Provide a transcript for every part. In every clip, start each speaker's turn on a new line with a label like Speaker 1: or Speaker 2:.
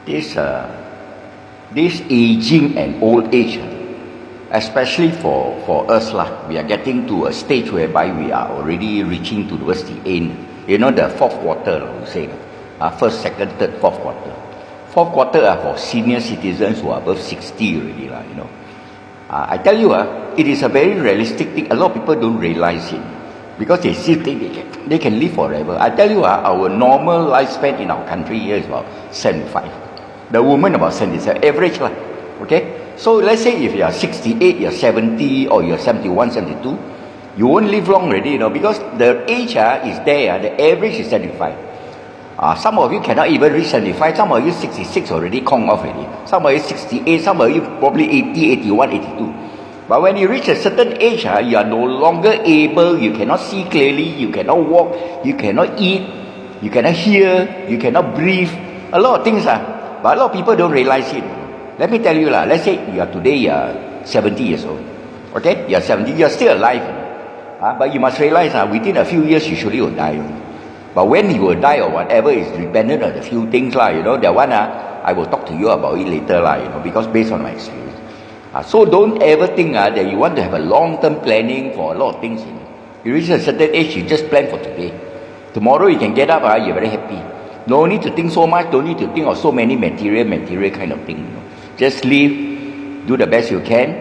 Speaker 1: this this aging and old age, especially for us lah, we are getting to a stage whereby we are already reaching towards the end. You know, the fourth quarter, we say, first, second, third, fourth quarter. Fourth quarter are for senior citizens who are above 60 already lah. You know, I tell you, it is a very realistic thing. A lot of people don't realize it because they still think they can live forever. I tell you, our normal lifespan in our country here is about 75. The woman about 77, average lah. Okay, so let's say if you are 68, you're 70, or you're 71, 72, you won't live long already, you know, because the age is there. The average is 75. Some of you cannot even reach 75. Some of you 66 already, kong off already. Some of you 68. Some of you probably 80, 81, 82. But when you reach a certain age, you are no longer able. You cannot see clearly. You cannot walk. You cannot eat. You cannot hear. You cannot breathe. A lot of things. But a lot of people don't realize it. Let me tell you lah. Let's say you are 70 years old. Okay, you are 70. You are still alive. But you must realize within a few years you surely will die. But when you will die or whatever is dependent on a few things lah. You know, that one I will talk to you about it later lah. You know, because based on my experience. So don't ever think that you want to have a long-term planning for a lot of things. You know, you reach a certain age, you just plan for today. Tomorrow you can get up, you're very happy. No need to think so much. Don't need to think of so many material kind of thing. You know. Just live, do the best you can.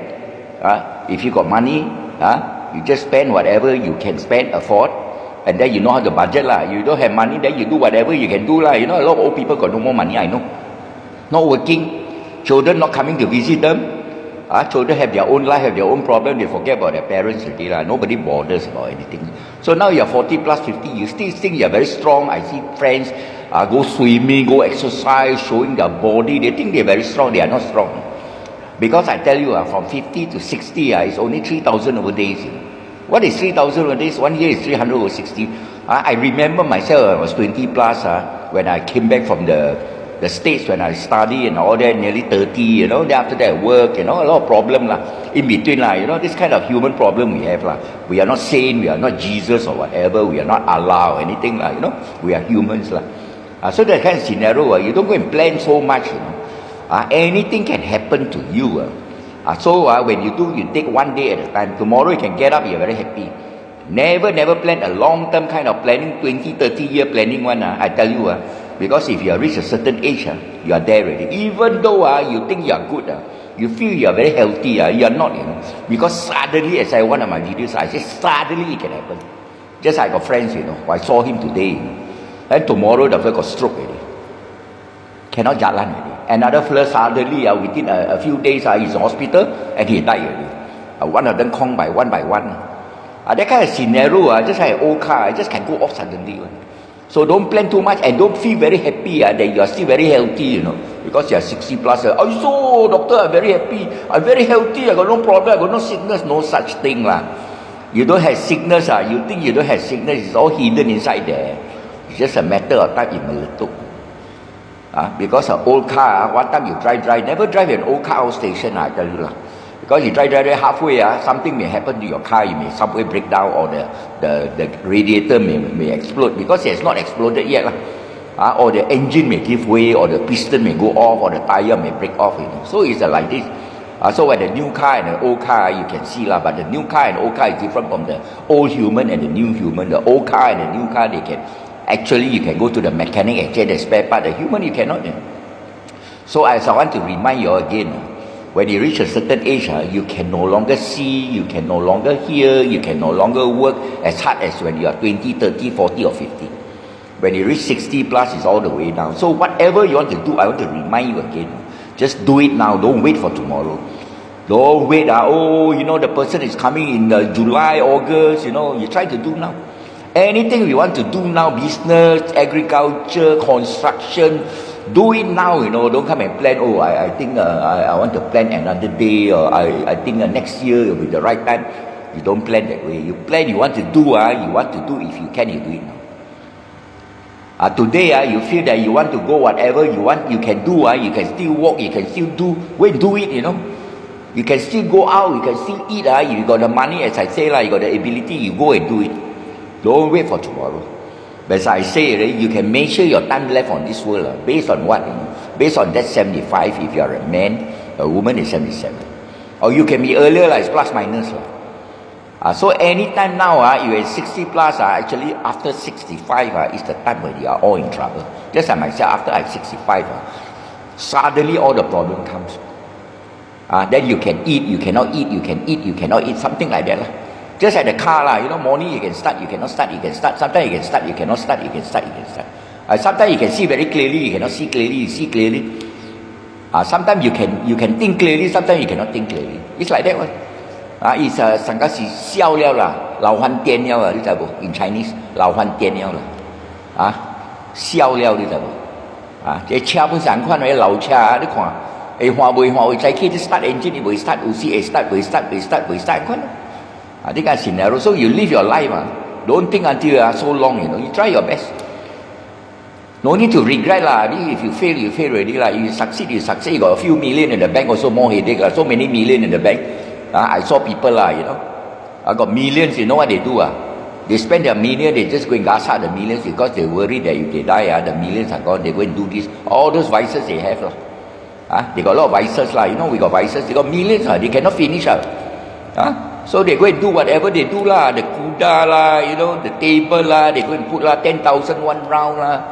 Speaker 1: If you got money, you just spend whatever you can spend, afford, and then you know how to budget lah. You don't have money, then you do whatever you can do lah. You know, a lot of old people got no more money. I know, not working, children not coming to visit them. Children have their own life, have their own problem. They forget about their parents already lah. Nobody bothers about anything. So now you're 40 plus 50. You still think you're very strong. I see friends go swimming, go exercise, showing their body. They think they're very strong. They are not strong. Because I tell you, from 50 to 60, it's only 3,000 over days. What is 3,000 over days? 1 year is 300 over 60. I remember myself, I was 20 plus when I came back from the States, when I study and all that, nearly 30, you know. Then after that, work, you know, a lot of problem lah. In between lah, you know, this kind of human problem we have lah. We are not saint, we are not Jesus or whatever, we are not Allah or anything lah, you know. We are humans lah. So that kind of scenario, you don't go and plan so much, you know. Anything can happen to you. So when you do, you take one day at a time. Tomorrow you can get up, you're very happy. Never plan a long-term kind of planning, 20, 30-year planning one. I tell you, because if you reach a certain age, you are there already. Even though you think you are good, you feel you are very healthy, you are not, you know. Because suddenly, as one of my videos, I say suddenly it can happen. Just I got friends, you know, I saw him today. And tomorrow the fellow got stroke already. Cannot jalan already. Another fellow suddenly, within a few days, he's in hospital and he died already. One of them conged by one. That kind of scenario, just like an old car, just can go off suddenly. So don't plan too much and don't feel very happy that you are still very healthy, you know, because you are 60 plus. Oh, so doctor, I'm very happy. I'm very healthy. I got no problem. I got no sickness. No such thing lah. You don't have sickness. You think you don't have sickness. It's all hidden inside there. It's just a matter of time it meletup. Because an old car, one time you drive, never drive an old car out station, I tell you lah. Because you drive halfway, something may happen to your car. You may somewhere break down, or the radiator may explode, because it has not exploded yet lah. Or the engine may give way, or the piston may go off, or the tire may break off. You know. So it's like this. So when the new car and the old car, you can see lah. But the new car and old car is different from the old human and the new human. The old car and the new car, they can actually, you can go to the mechanic, exchange the spare part. The human, you cannot. You know. So as I want to remind you again, when you reach a certain age, you can no longer see, you can no longer hear, you can no longer work as hard as when you are 20, 30, 40 or 50. When you reach 60 plus, it's all the way down. So whatever you want to do, I want to remind you again. Just do it now. Don't wait for tomorrow. Don't wait. You know, the person is coming in July, August. You know, you try to do now. Anything we want to do now, business, agriculture, construction, do it now, you know. Don't come and plan, I think I want to plan another day, or I think next year will be the right time. You don't plan that way. You plan, you want to do, if you can, you do it now. Today, you feel that you want to go whatever you want, you can do, you can still walk, you can still do, go and do it, you know. You can still go out, you can still eat, you got the money, as I say, you got the ability, you go and do it. Don't wait for tomorrow. But as I say, you can measure your time left on this world based on what? You know? Based on that 75, if you are a man, a woman is 77. Or you can be earlier, like it's plus minus. So anytime now, you are 60 plus, actually after 65 is the time when you are all in trouble. Just like myself, after I'm 65, suddenly all the problem comes. Then you can eat, you cannot eat, you can eat, you cannot eat, something like that. Just like the car, morning you can start, you cannot start, you can start. Sometimes you can start, you cannot start, you can start, you can start. Sometimes you can see very clearly, you cannot see clearly, you see clearly. Sometimes you can think clearly, sometimes you cannot think clearly. It's like that one. It's 成個是燒了啦，老翻癲了啦，你知無 ？In Chinese， 老翻癲了啦，燒了你知無？這車本上看嗰啲老車你看，會換未換，會再起啲 start engine，你會 start， 有時會 start， 會 start， 會 start， 會 start， 看。呢個是 narrow， so you live your life don't think until so long， you try your best。No need to regret lah. If you fail, you fail already lah. You succeed, you succeed. You got a few million in the bank, also more headache lah. So many million in the bank. I saw people lah, I got millions. You know what they do? They spend their million. They just go and gasa the millions because they worry that if they die, the millions are gone. They go and do this. All those vices they have lah. They got a lot of vices lah. We got vices. They got millions lah. They cannot finish So they go and do whatever they do lah. The kuda lah, the table lah. They go and put lah 10,000 one round lah.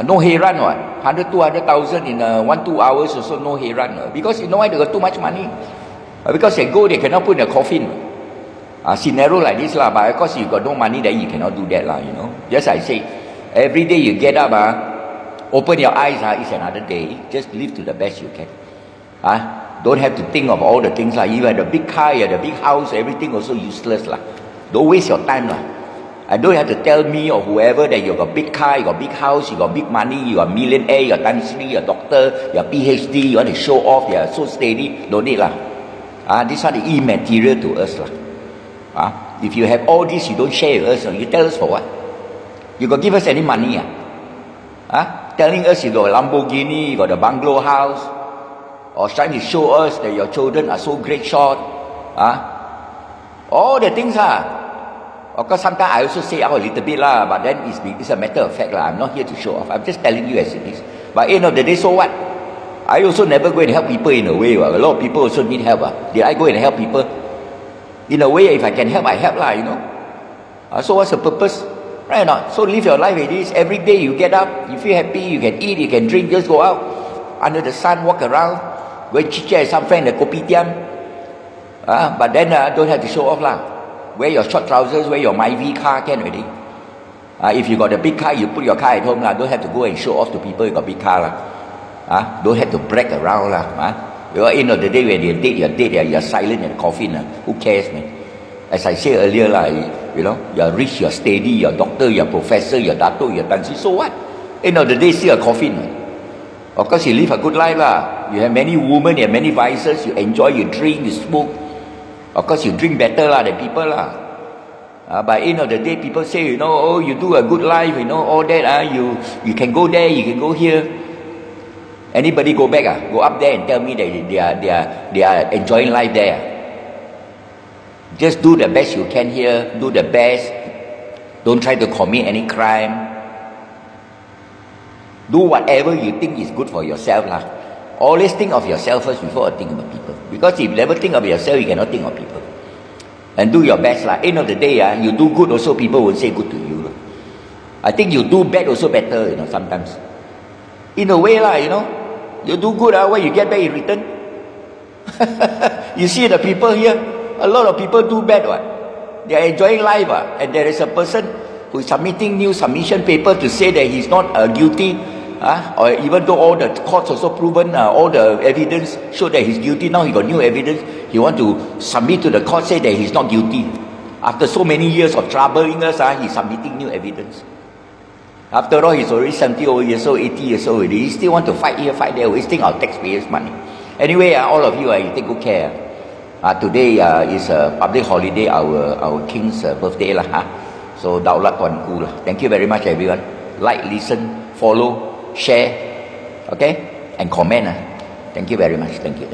Speaker 1: No hay run what? 100, 200,000 in 1-2 hours or so, no hay run. Because you know why? They got too much money. Because they go, they cannot put in a coffin. Scenario like this lah. But of course you got no money, then you cannot do that lah. Just I say, every day you get up, open your eyes, it's another day. Just live to the best you can. Don't have to think of all the things lah. You have the big car, you have the big house, everything also useless lah. Don't waste your time lah. I don't have to tell me or whoever that you got big car, you got big house, you got big money, you are millionaire, you are times 3, you are doctor, you are PhD, you want to show off, you are so steady. Don't need lah. This one is immaterial to us lah. If you have all this, you don't share with us. You tell us for what? You got give us any money? Telling us you got a Lamborghini, you got a bungalow house, or trying to show us that your children are so great shot. All the things Of course, sometimes I also say out a little bit lah, but then it's a matter of fact lah. I'm not here to show off. I'm just telling you as it is. But end of the day, so what? I also never go and help people in a way. A lot of people also need help. Did I go and help people? In a way, if I can help, I help lah. So what's the purpose? Right or not? So live your life it is. Every day you get up, you feel happy, you can eat, you can drink, just go out under the sun, walk around, go and chit chat with some friend at the kopitiam. But then don't have to show off lah. Wear your short trousers, wear your Myvi car, can already. If you got a big car, you put your car at home lah. Don't have to go and show off to people you got big car lah. Don't have to brag around lah. At the end of the day, when you're dead, you're silent in the coffin. Who cares, man? As I said earlier lah, you're rich, you're steady, you're doctor, you're professor, you're dato, you're tansi. So what? End of the day, still a coffin. Of course, you live a good life lah. You have many women, you have many vices, you enjoy, you drink, you smoke. Of course, you drink better lah than people lah. By end of the day, people say, you do a good life, all that. You can go there, you can go here. Anybody go back? Go up there and tell me that they are enjoying life there. Just do the best you can here. Do the best. Don't try to commit any crime. Do whatever you think is good for yourself lah. Always think of yourself first before you think about people. Because if you never think of yourself, you cannot think of people. And do your best lah. End of the day, you do good also, people will say good to you. I think you do bad also better, sometimes. In a way lah, you do good, what you get back in return? You see the people here, a lot of people do bad what? They are enjoying life and there is a person who is submitting new submission paper to say that he's not guilty. Or even though all the courts also proven all the evidence show that he's guilty, now he got new evidence, he want to submit to the court, say that he's not guilty. After so many years of troubling us, he's submitting new evidence. After all, he's already 70 years old, 80 years old already. He still want to fight here, fight there, wasting our taxpayers' money. Anyway, all of you, you take good care. Today is a public holiday, our king's birthday lah. So Daulat Tuan Ku lah. Thank you very much, everyone. Like, listen, follow, share, okay, and comment. Thank you very much. Thank you.